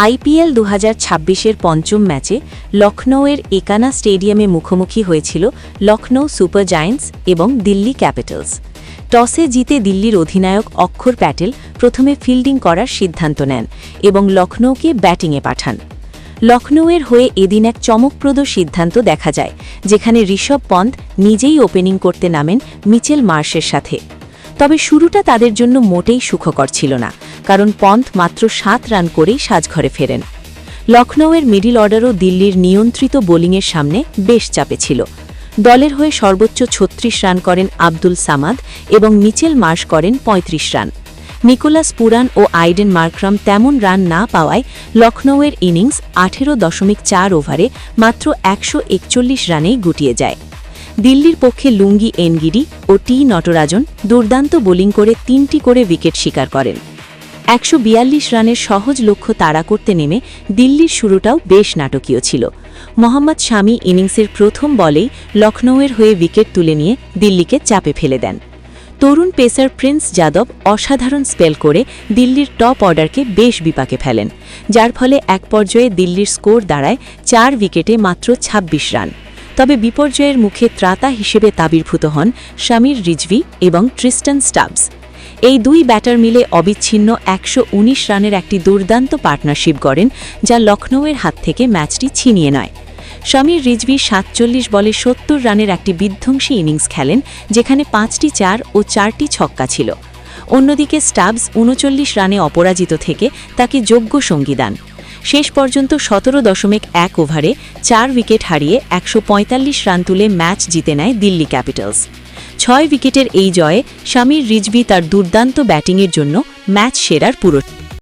IPL 2026-এর পঞ্চম ম্যাচে লখনৌয়ের একানা স্টেডিয়ামে মুখোমুখি হয়েছিল লখনৌ সুপার জায়ান্টস এবং দিল্লি ক্যাপিটালস। টসে জিতে দিল্লির অধিনায়ক অক্ষর প্যাটেল প্রথমে ফিল্ডিং করার সিদ্ধান্ত নেন এবং লখনৌকে ব্যাটিংয়ে পাঠান। লখনৌয়ের হয়ে এদিন এক চমকপ্রদ সিদ্ধান্ত দেখা যায়, যেখানে ঋষভ পন্থ নিজেই ওপেনিং করতে নামেন মিচেল মার্শের সাথে। তবে শুরুটা তাদের জন্য মোটেই সুখকর ছিল না, কারণ পন্থ মাত্র 7 রান করেই সাজঘরে ফেরেন। লখনৌয়ের মিডল অর্ডারও দিল্লির নিয়ন্ত্রিত বোলিংয়ের সামনে বেশ চাপে ছিল। দলের হয়ে সর্বোচ্চ 36 রান করেন আব্দুল সামাদ এবং মিচেল মার্শ করেন 35 রান। নিকোলাস পুরান ও আইডেন মার্করাম তেমন রান না পাওয়ায় লখনৌয়ের ইনিংস 18.4 ওভারে মাত্র 141 রানেই গুটিয়ে যায়। দিল্লির পক্ষে লুঙ্গি এনগিরি ও টি নটরাজন দুর্দান্ত বোলিং করে 3টি করে উইকেট শিকার করেন। 142 রানের সহজ লক্ষ্য তাড়া করতে নেমে দিল্লির শুরুটাও বেশ নাটকীয় ছিল। মোহাম্মদ শামি ইনিংসের প্রথম বলেই লখনৌয়ের হয়ে উইকেট তুলে নিয়ে দিল্লিকে চাপে ফেলে দেন। তরুণ পেসার প্রিন্স যাদব অসাধারণ স্পেল করে দিল্লির টপ অর্ডারকে বেশ বিপাকে ফেলেন, যার ফলে এক পর্যায়ে দিল্লির স্কোর দাঁড়ায় 4 উইকেটে মাত্র 26 রান। তবে বিপর্যয়ের মুখে ত্রাতা হিসেবে আবির্ভূত হন শামির রিজভি এবং ট্রিস্টন স্টাবস। এই দুই ব্যাটার মিলে অবিচ্ছিন্ন 119 রানের একটি দুর্দান্ত পার্টনারশিপ গড়েন, যা লখনৌয়ের হাত থেকে ম্যাচটি ছিনিয়ে নেয়। শামির রিজভি 47 বলে 70 রানের একটি বিধ্বংসী ইনিংস খেলেন, যেখানে 5টি 4 ও 4টি ছক্কা ছিল। অন্যদিকে স্টাবস 39 রানে অপরাজিত থেকে তাকে যোগ্য সঙ্গী দেন। শেষ পর্যন্ত 17.1 ওভারে 4 উইকেট হারিয়ে 145 রান তুলে ম্যাচ জিতে নেয় দিল্লি ক্যাপিটালস। 6 উইকেটের এই জয়ে শামির রিজভি তার দুর্দান্ত ব্যাটিংয়ের জন্য ম্যাচ সেরার পুরস্কার